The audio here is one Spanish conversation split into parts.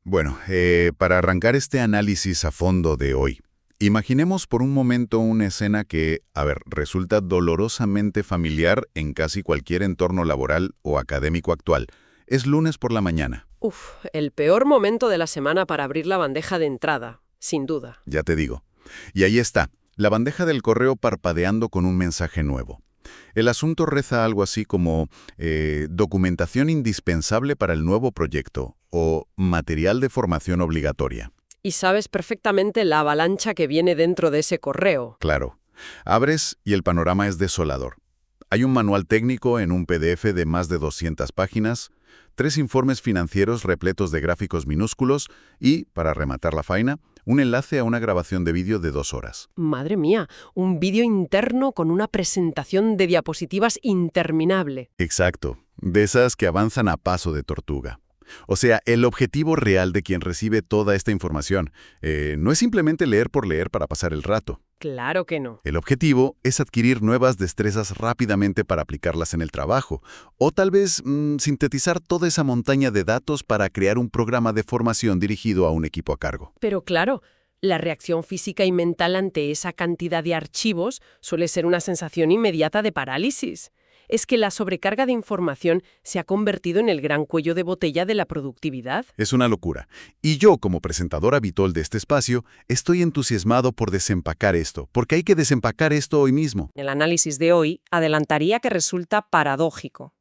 Bueno, para arrancar este análisis a fondo de hoy, imaginemos por un momento una escena que, resulta dolorosamente familiar en casi cualquier entorno laboral o académico actual. Es lunes por la mañana, Uf, el peor momento de la semana para abrir la bandeja de entrada, sin duda. ya te digo. Y ahí está, la bandeja del correo parpadeando con un mensaje nuevo. El asunto reza algo así como documentación indispensable para el nuevo proyecto o material de formación obligatoria. Y sabes perfectamente la avalancha que viene dentro de ese correo. Claro. Abres y el panorama es desolador. Hay un manual técnico en un PDF de más de 200 páginas, 3 informes financieros repletos de gráficos minúsculos y, para rematar la faena, un enlace a una grabación de vídeo de 2 horas. Madre mía, un vídeo interno con una presentación de diapositivas interminable. Exacto. De esas que avanzan a paso de tortuga. O sea, el objetivo real de quien recibe toda esta información no es simplemente leer por leer para pasar el rato. Claro que no. El objetivo es adquirir nuevas destrezas rápidamente para aplicarlas en el trabajo, o tal vez sintetizar toda esa montaña de datos para crear un programa de formación dirigido a un equipo a cargo. Pero claro, la reacción física y mental ante esa cantidad de archivos suele ser una sensación inmediata de parálisis. Es que la sobrecarga de información se ha convertido en el gran cuello de botella de la productividad. Es una locura. Y yo, como presentador habitual de este espacio, estoy entusiasmado por desempacar esto, porque hay que desempacar esto hoy mismo. El análisis de hoy adelantaría que resulta paradójico.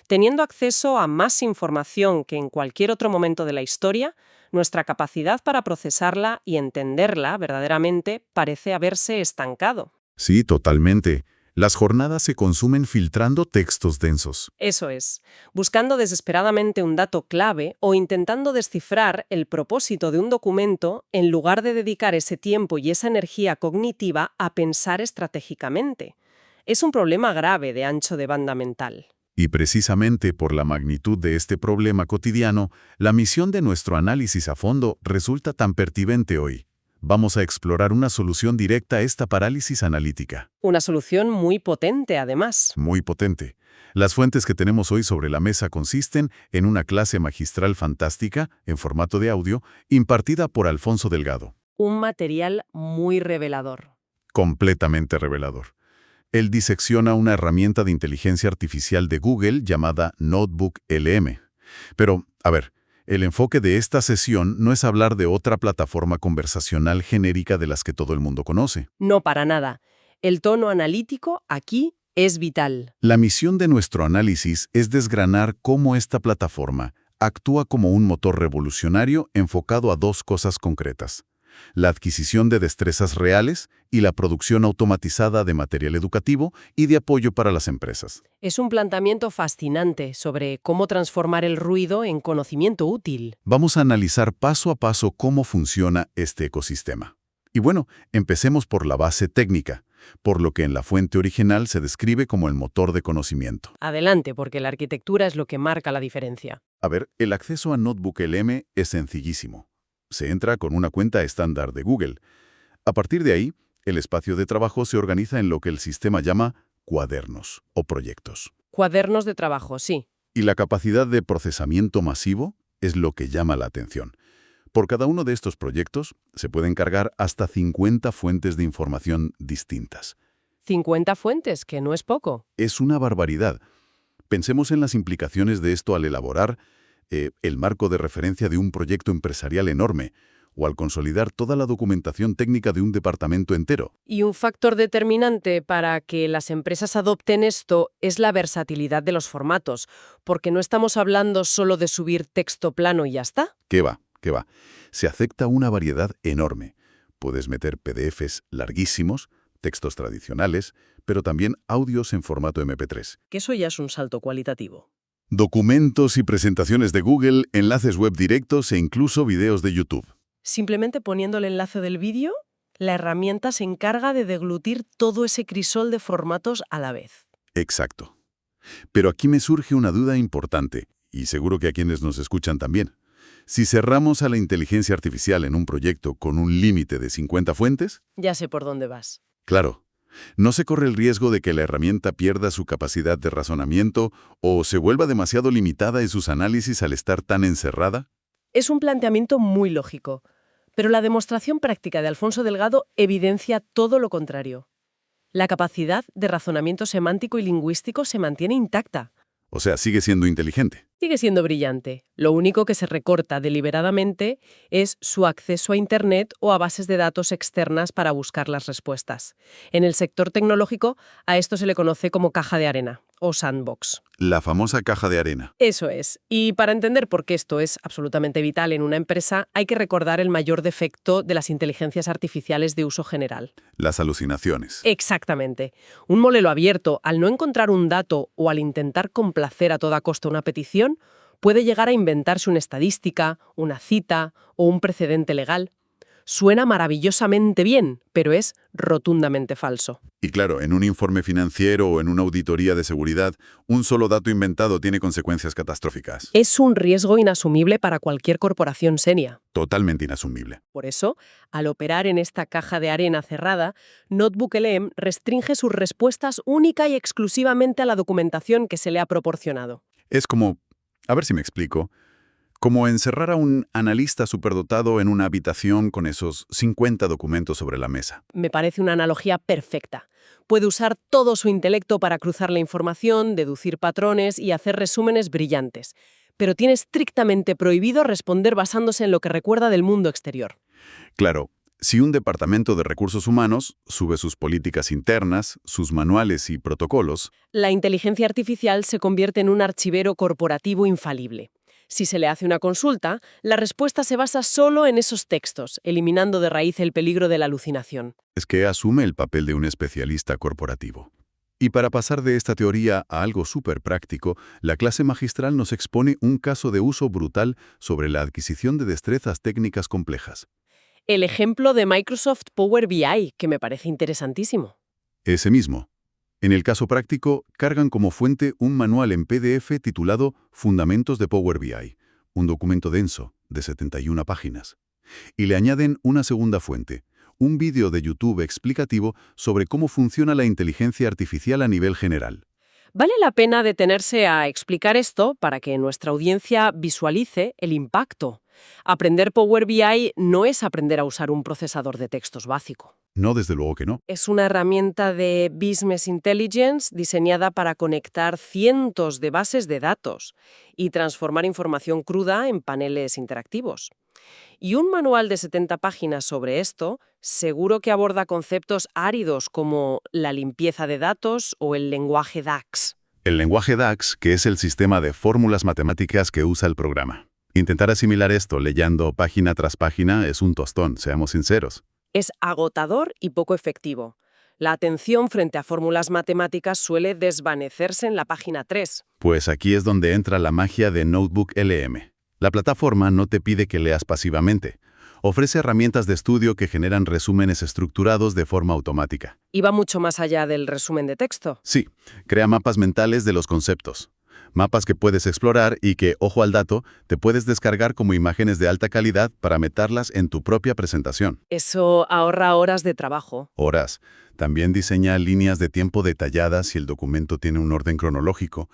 Teniendo acceso a más información que en cualquier otro momento de la historia, nuestra capacidad para procesarla y entenderla verdaderamente parece haberse estancado. Sí, totalmente. Las jornadas se consumen filtrando textos densos. Eso es, buscando desesperadamente un dato clave o intentando descifrar el propósito de un documento en lugar de dedicar ese tiempo y esa energía cognitiva a pensar estratégicamente. Es un problema grave de ancho de banda mental. Y precisamente por la magnitud de este problema cotidiano, la misión de nuestro análisis a fondo resulta tan pertinente hoy. Vamos a explorar una solución directa a esta parálisis analítica. Una solución muy potente, además. Muy potente. Las fuentes que tenemos hoy sobre la mesa consisten en una clase magistral fantástica, en formato de audio, impartida por Alfonso Delgado. Un material muy revelador. Completamente revelador. Él disecciona una herramienta de inteligencia artificial de Google llamada Notebook LM. Pero, el enfoque de esta sesión no es hablar de otra plataforma conversacional genérica de las que todo el mundo conoce. No, para nada. El tono analítico aquí es vital. La misión de nuestro análisis es desgranar cómo esta plataforma actúa como un motor revolucionario enfocado a 2 cosas concretas: la adquisición de destrezas reales y la producción automatizada de material educativo y de apoyo para las empresas. Es un planteamiento fascinante sobre cómo transformar el ruido en conocimiento útil. Vamos a analizar paso a paso cómo funciona este ecosistema. Y bueno, empecemos por la base técnica, por lo que en la fuente original se describe como el motor de conocimiento. Adelante, porque la arquitectura es lo que marca la diferencia. El acceso a Notebook LM es sencillísimo. Se entra con una cuenta estándar de Google. A partir de ahí, el espacio de trabajo se organiza en lo que el sistema llama cuadernos o proyectos. Cuadernos de trabajo, sí. Y la capacidad de procesamiento masivo es lo que llama la atención. Por cada uno de estos proyectos se pueden cargar hasta 50 fuentes de información distintas. 50 fuentes, que no es poco. Es una barbaridad. Pensemos en las implicaciones de esto al elaborar el marco de referencia de un proyecto empresarial enorme, o al consolidar toda la documentación técnica de un departamento entero. Y un factor determinante para que las empresas adopten esto es la versatilidad de los formatos, porque no estamos hablando solo de subir texto plano y ya está. ¿Qué va? Se acepta una variedad enorme. Puedes meter PDFs larguísimos, textos tradicionales, pero también audios en formato MP3. Que eso ya es un salto cualitativo. Documentos y presentaciones de Google, enlaces web directos e incluso videos de YouTube. Simplemente poniendo el enlace del vídeo, la herramienta se encarga de deglutir todo ese crisol de formatos a la vez. Exacto. Pero aquí me surge una duda importante, y seguro que a quienes nos escuchan también. Si cerramos a la inteligencia artificial en un proyecto con un límite de 50 fuentes, Ya sé por dónde vas. claro, ¿no se corre el riesgo de que la herramienta pierda su capacidad de razonamiento o se vuelva demasiado limitada en sus análisis al estar tan encerrada? Es un planteamiento muy lógico, pero la demostración práctica de Alfonso Delgado evidencia todo lo contrario. La capacidad de razonamiento semántico y lingüístico se mantiene intacta. O sea, sigue siendo inteligente. Sigue siendo brillante. Lo único que se recorta deliberadamente es su acceso a Internet o a bases de datos externas para buscar las respuestas. En el sector tecnológico, a esto se le conoce como caja de arena o sandbox. La famosa caja de arena. Eso es. Y para entender por qué esto es absolutamente vital en una empresa, hay que recordar el mayor defecto de las inteligencias artificiales de uso general. Las alucinaciones. Exactamente. Un modelo abierto, al no encontrar un dato o al intentar complacer a toda costa una petición, puede llegar a inventarse una estadística, una cita o un precedente legal. Suena maravillosamente bien, pero es rotundamente falso. Y claro, en un informe financiero o en una auditoría de seguridad, un solo dato inventado tiene consecuencias catastróficas. Es un riesgo inasumible para cualquier corporación seria. Totalmente inasumible. Por eso, al operar en esta caja de arena cerrada, NotebookLM restringe sus respuestas única y exclusivamente a la documentación que se le ha proporcionado. Es como, a ver si me explico, como encerrar a un analista superdotado en una habitación con esos 50 documentos sobre la mesa. Me parece una analogía perfecta. Puede usar todo su intelecto para cruzar la información, deducir patrones y hacer resúmenes brillantes, pero tiene estrictamente prohibido responder basándose en lo que recuerda del mundo exterior. Claro, si un departamento de recursos humanos sube sus políticas internas, sus manuales y protocolos, La inteligencia artificial se convierte en un archivero corporativo infalible. Si se le hace una consulta, la respuesta se basa solo en esos textos, eliminando de raíz el peligro de la alucinación. es que asume el papel de un especialista corporativo. Y para pasar de esta teoría a algo súper práctico, la clase magistral nos expone un caso de uso brutal sobre la adquisición de destrezas técnicas complejas. El ejemplo de Microsoft Power BI, que me parece interesantísimo. Ese mismo. En el caso práctico, cargan como fuente un manual en PDF titulado Fundamentos de Power BI, un documento denso, de 71 páginas. Y le añaden una segunda fuente, un vídeo de YouTube explicativo sobre cómo funciona la inteligencia artificial a nivel general. Vale la pena detenerse a explicar esto para que nuestra audiencia visualice el impacto. Aprender Power BI no es aprender a usar un procesador de textos básico. No, desde luego que no. Es una herramienta de Business Intelligence diseñada para conectar cientos de bases de datos y transformar información cruda en paneles interactivos. Y un manual de 70 páginas sobre esto seguro que aborda conceptos áridos como la limpieza de datos o el lenguaje DAX. El lenguaje DAX, que es el sistema de fórmulas matemáticas que usa el programa. Intentar asimilar esto leyendo página tras página es un tostón, seamos sinceros. Es agotador y poco efectivo. La atención frente a fórmulas matemáticas suele desvanecerse en la página 3. Pues aquí es donde entra la magia de NotebookLM. La plataforma no te pide que leas pasivamente. Ofrece herramientas de estudio que generan resúmenes estructurados de forma automática. Y va mucho más allá del resumen de texto. Sí, crea mapas mentales de los conceptos. Mapas que puedes explorar y que, ojo al dato, te puedes descargar como imágenes de alta calidad para meterlas en tu propia presentación. Eso ahorra horas de trabajo. Horas. También diseña líneas de tiempo detalladas si el documento tiene un orden cronológico.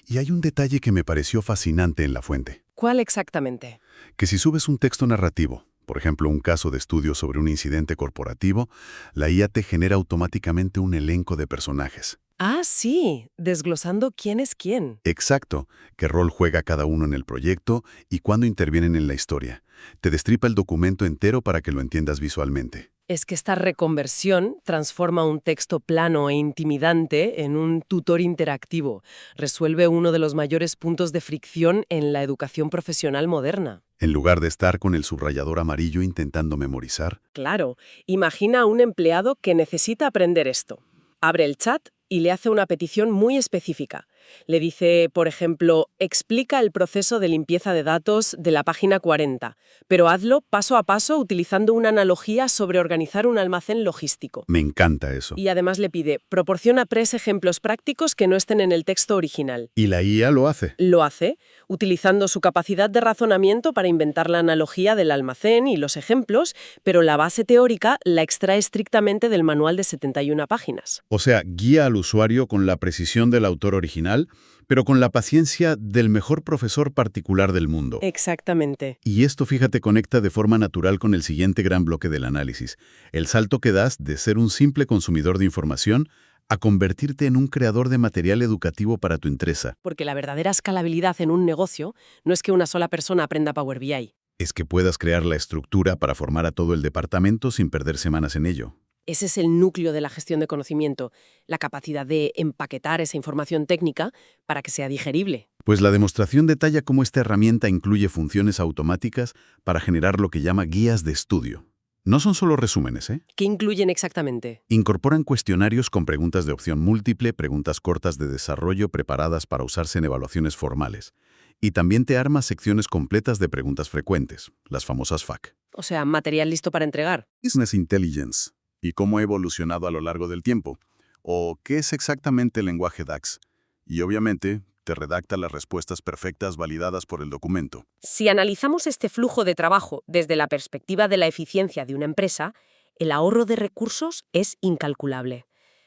Y hay un detalle que me pareció fascinante en la fuente. ¿Cuál exactamente? Que si subes un texto narrativo, por ejemplo un caso de estudio sobre un incidente corporativo, la IA te genera automáticamente un elenco de personajes. Ah, sí, desglosando quién es quién. Exacto, qué rol juega cada uno en el proyecto y cuándo intervienen en la historia. Te destripa el documento entero para que lo entiendas visualmente. Es que esta reconversión transforma un texto plano e intimidante en un tutor interactivo. Resuelve uno de los mayores puntos de fricción en la educación profesional moderna. En lugar de estar con el subrayador amarillo intentando memorizar. Claro, imagina a un empleado que necesita aprender esto. Abre el chat y le hace una petición muy específica. Le dice, por ejemplo, explica el proceso de limpieza de datos de la página 40, pero hazlo paso a paso utilizando una analogía sobre organizar un almacén logístico. Me encanta eso. Y además le pide, proporciona 3 ejemplos prácticos que no estén en el texto original. Y la IA lo hace. Lo hace, utilizando su capacidad de razonamiento para inventar la analogía del almacén y los ejemplos, pero la base teórica la extrae estrictamente del manual de 71 páginas. O sea, guía al usuario con la precisión del autor original, pero con la paciencia del mejor profesor particular del mundo. Exactamente. Y esto, fíjate, conecta de forma natural con el siguiente gran bloque del análisis. El salto que das de ser un simple consumidor de información a convertirte en un creador de material educativo para tu empresa. Porque la verdadera escalabilidad en un negocio no es que una sola persona aprenda Power BI. Es que puedas crear la estructura para formar a todo el departamento sin perder semanas en ello. Ese es el núcleo de la gestión de conocimiento, la capacidad de empaquetar esa información técnica para que sea digerible. Pues la demostración detalla cómo esta herramienta incluye funciones automáticas para generar lo que llama guías de estudio. No son solo resúmenes, ¿eh? ¿Qué incluyen exactamente? Incorporan cuestionarios con preguntas de opción múltiple, preguntas cortas de desarrollo preparadas para usarse en evaluaciones formales. Y también te arma secciones completas de preguntas frecuentes, las famosas FAQ. O sea, material listo para entregar. Business Intelligence. ¿Y cómo ha evolucionado a lo largo del tiempo? ¿O qué es exactamente el lenguaje DAX? Y obviamente, te redacta las respuestas perfectas validadas por el documento. Si analizamos este flujo de trabajo desde la perspectiva de la eficiencia de una empresa, el ahorro de recursos es incalculable.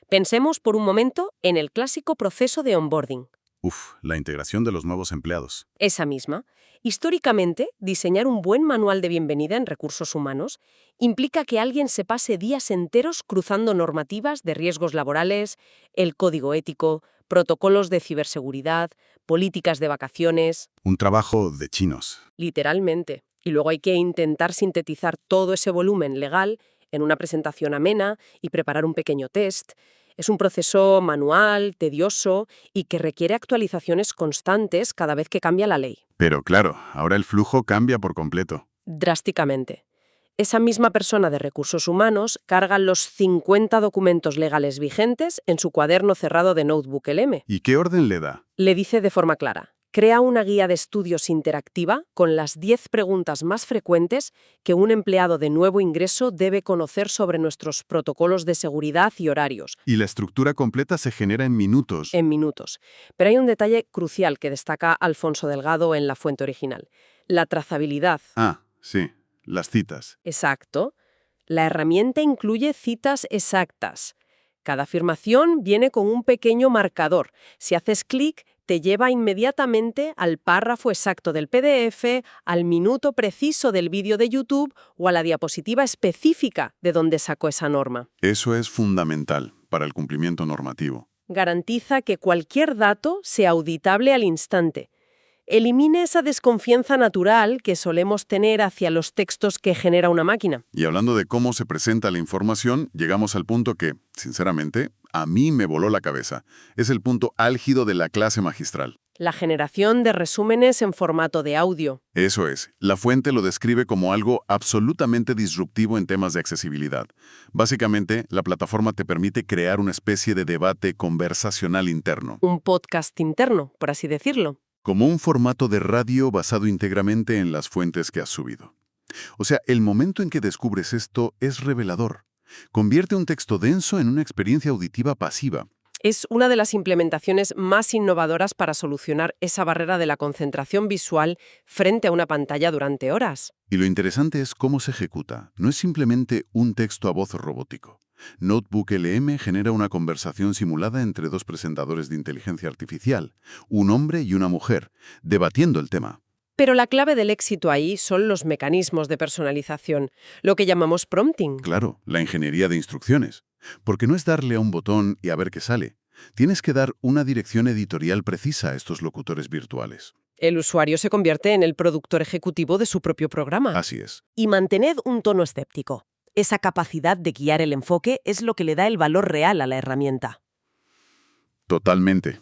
Pensemos por un momento en el clásico proceso de onboarding. La integración de los nuevos empleados. Esa misma. Históricamente, diseñar un buen manual de bienvenida en recursos humanos implica que alguien se pase días enteros cruzando normativas de riesgos laborales, el código ético, protocolos de ciberseguridad, políticas de vacaciones. Un trabajo de chinos. Literalmente. Y luego hay que intentar sintetizar todo ese volumen legal en una presentación amena y preparar un pequeño test. Es un proceso manual, tedioso y que requiere actualizaciones constantes cada vez que cambia la ley. Pero claro, ahora el flujo cambia por completo. Drásticamente. Esa misma persona de recursos humanos carga los 50 documentos legales vigentes en su cuaderno cerrado de Notebook LM. ¿Y qué orden le da? Le dice de forma clara: crea una guía de estudios interactiva con las 10 preguntas más frecuentes que un empleado de nuevo ingreso debe conocer sobre nuestros protocolos de seguridad y horarios. Y la estructura completa se genera en minutos. En minutos. Pero hay un detalle crucial que destaca Alfonso Delgado en la fuente original: la trazabilidad. Sí, las citas. Exacto. La herramienta incluye citas exactas. Cada afirmación viene con un pequeño marcador. Si haces clic, te lleva inmediatamente al párrafo exacto del PDF, al minuto preciso del vídeo de YouTube o a la diapositiva específica de donde sacó esa norma. Eso es fundamental para el cumplimiento normativo. Garantiza que cualquier dato sea auditable al instante. Elimine esa desconfianza natural que solemos tener hacia los textos que genera una máquina. Y hablando de cómo se presenta la información, llegamos al punto que, sinceramente, a mí me voló la cabeza. Es el punto álgido de la clase magistral. La generación de resúmenes en formato de audio. Eso es. La fuente lo describe como algo absolutamente disruptivo en temas de accesibilidad. Básicamente, la plataforma te permite crear una especie de debate conversacional interno. Un podcast interno, por así decirlo. Como un formato de radio basado íntegramente en las fuentes que has subido. O sea, el momento en que descubres esto es revelador. Convierte un texto denso en una experiencia auditiva pasiva. Es una de las implementaciones más innovadoras para solucionar esa barrera de la concentración visual frente a una pantalla durante horas. Y lo interesante es cómo se ejecuta. No es simplemente un texto a voz robótico. Notebook LM genera una conversación simulada entre dos presentadores de inteligencia artificial, un hombre y una mujer, debatiendo el tema. Pero la clave del éxito ahí son los mecanismos de personalización, lo que llamamos prompting. Claro, la ingeniería de instrucciones. Porque no es darle a un botón y a ver qué sale. Tienes que dar una dirección editorial precisa a estos locutores virtuales. El usuario se convierte en el productor ejecutivo de su propio programa. Así es. Y mantened un tono escéptico. Esa capacidad de guiar el enfoque es lo que le da el valor real a la herramienta. Totalmente.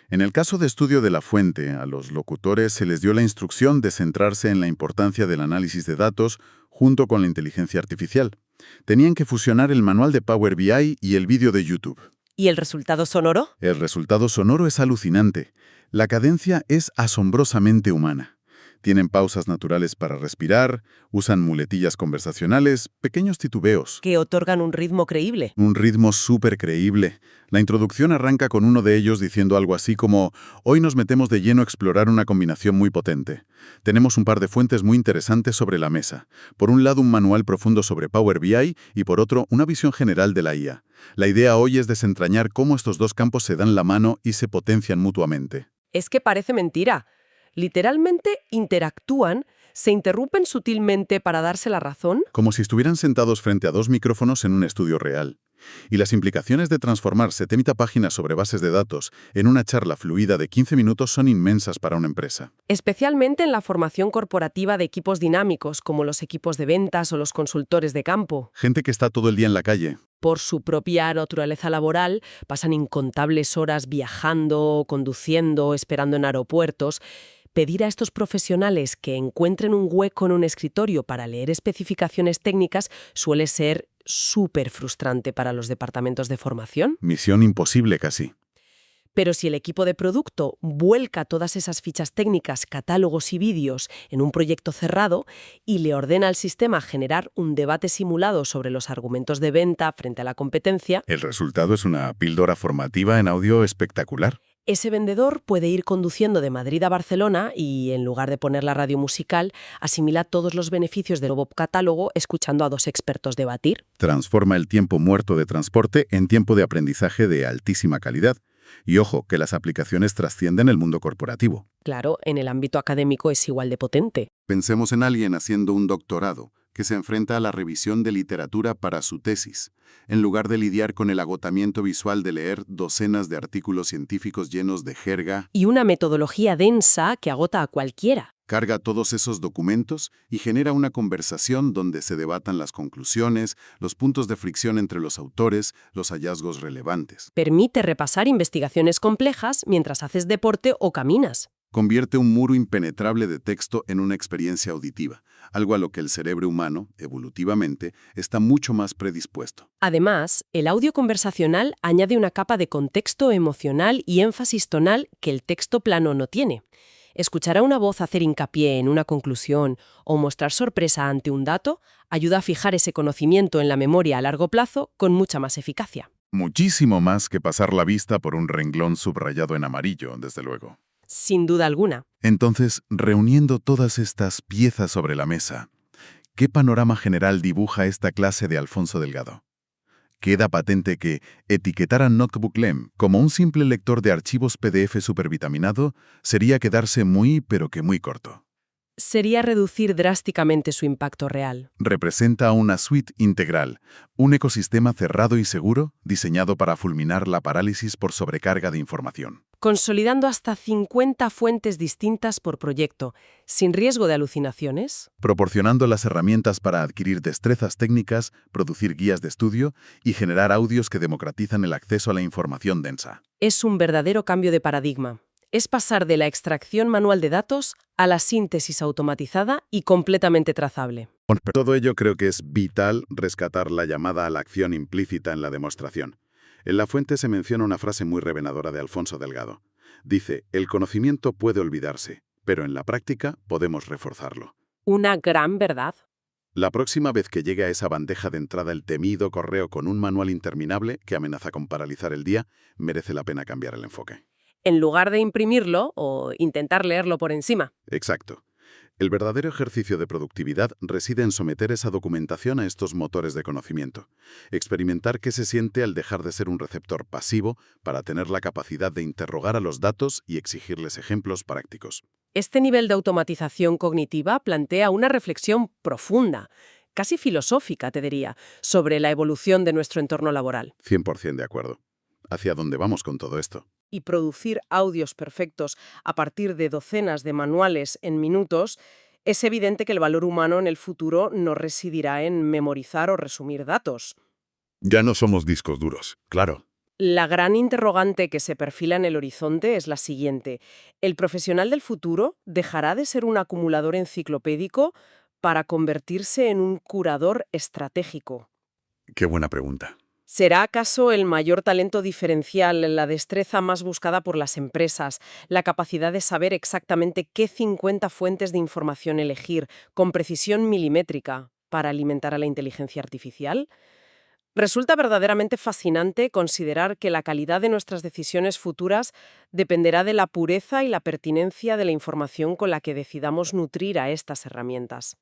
En el caso de estudio de la fuente, a los locutores se les dio la instrucción de centrarse en la importancia del análisis de datos junto con la inteligencia artificial. Tenían que fusionar el manual de Power BI y el vídeo de YouTube. ¿Y el resultado sonoro? El resultado sonoro es alucinante. La cadencia es asombrosamente humana. Tienen pausas naturales para respirar, usan muletillas conversacionales, pequeños titubeos. Que otorgan un ritmo creíble. Un ritmo súper creíble. La introducción arranca con uno de ellos diciendo algo así como: hoy nos metemos de lleno a explorar una combinación muy potente. Tenemos un par de fuentes muy interesantes sobre la mesa. Por un lado, un manual profundo sobre Power BI y por otro, una visión general de la IA. La idea hoy es desentrañar cómo estos dos campos se dan la mano y se potencian mutuamente. Es que parece mentira. Literalmente interactúan, se interrumpen sutilmente para darse la razón. Como si estuvieran sentados frente a dos micrófonos en un estudio real. Y las implicaciones de transformar 70 páginas sobre bases de datos en una charla fluida de 15 minutos son inmensas para una empresa. Especialmente en la formación corporativa de equipos dinámicos, como los equipos de ventas o los consultores de campo. Gente que está todo el día en la calle. Por su propia naturaleza laboral, pasan incontables horas viajando, conduciendo, esperando en aeropuertos. Pedir a estos profesionales que encuentren un hueco en un escritorio para leer especificaciones técnicas suele ser súper frustrante para los departamentos de formación. Misión imposible casi. Pero si el equipo de producto vuelca todas esas fichas técnicas, catálogos y vídeos en un proyecto cerrado y le ordena al sistema generar un debate simulado sobre los argumentos de venta frente a la competencia, El resultado es una píldora formativa en audio espectacular. ese vendedor puede ir conduciendo de Madrid a Barcelona y, en lugar de poner la radio musical, asimila todos los beneficios del nuevo catálogo escuchando a dos expertos debatir. Transforma el tiempo muerto de transporte en tiempo de aprendizaje de altísima calidad. Y ojo, que las aplicaciones trascienden el mundo corporativo. Claro, en el ámbito académico es igual de potente. Pensemos en alguien haciendo un doctorado, que se enfrenta a la revisión de literatura para su tesis, en lugar de lidiar con el agotamiento visual de leer docenas de artículos científicos llenos de jerga. Y una metodología densa que agota a cualquiera. Carga todos esos documentos y genera una conversación donde se debatan las conclusiones, los puntos de fricción entre los autores, los hallazgos relevantes. Permite repasar investigaciones complejas mientras haces deporte o caminas. Convierte un muro impenetrable de texto en una experiencia auditiva, algo a lo que el cerebro humano, evolutivamente, está mucho más predispuesto. Además, el audio conversacional añade una capa de contexto emocional y énfasis tonal que el texto plano no tiene. Escuchar a una voz hacer hincapié en una conclusión o mostrar sorpresa ante un dato ayuda a fijar ese conocimiento en la memoria a largo plazo con mucha más eficacia. Muchísimo más que pasar la vista por un renglón subrayado en amarillo, desde luego. Sin duda alguna. Entonces, reuniendo todas estas piezas sobre la mesa, ¿qué panorama general dibuja esta clase de Alfonso Delgado? Queda patente que etiquetar a NotebookLM como un simple lector de archivos PDF supervitaminado sería quedarse muy, pero que muy corto. Sería reducir drásticamente su impacto real. Representa una suite integral, un ecosistema cerrado y seguro diseñado para fulminar la parálisis por sobrecarga de información. Consolidando hasta 50 fuentes distintas por proyecto, sin riesgo de alucinaciones. Proporcionando las herramientas para adquirir destrezas técnicas, producir guías de estudio y generar audios que democratizan el acceso a la información densa. Es un verdadero cambio de paradigma. Es pasar de la extracción manual de datos a la síntesis automatizada y completamente trazable. Por todo ello creo que es vital rescatar la llamada a la acción implícita en la demostración. En la fuente se menciona una frase muy reveladora de Alfonso Delgado. Dice, el conocimiento puede olvidarse, pero en la práctica podemos reforzarlo. Una gran verdad. La próxima vez que llegue a esa bandeja de entrada el temido correo con un manual interminable que amenaza con paralizar el día, merece la pena cambiar el enfoque. En lugar de imprimirlo o intentar leerlo por encima. Exacto. El verdadero ejercicio de productividad reside en someter esa documentación a estos motores de conocimiento. Experimentar qué se siente al dejar de ser un receptor pasivo para tener la capacidad de interrogar a los datos y exigirles ejemplos prácticos. Este nivel de automatización cognitiva plantea una reflexión profunda, casi filosófica, te diría, sobre la evolución de nuestro entorno laboral. 100% de acuerdo. ¿Hacia dónde vamos con todo esto? Y producir audios perfectos a partir de docenas de manuales en minutos, es evidente que el valor humano en el futuro no residirá en memorizar o resumir datos. Ya no somos discos duros, claro. La gran interrogante que se perfila en el horizonte es la siguiente. ¿El profesional del futuro dejará de ser un acumulador enciclopédico para convertirse en un curador estratégico? Qué buena pregunta. ¿Será acaso el mayor talento diferencial, la destreza más buscada por las empresas, la capacidad de saber exactamente qué 50 fuentes de información elegir con precisión milimétrica para alimentar a la inteligencia artificial? Resulta verdaderamente fascinante considerar que la calidad de nuestras decisiones futuras dependerá de la pureza y la pertinencia de la información con la que decidamos nutrir a estas herramientas.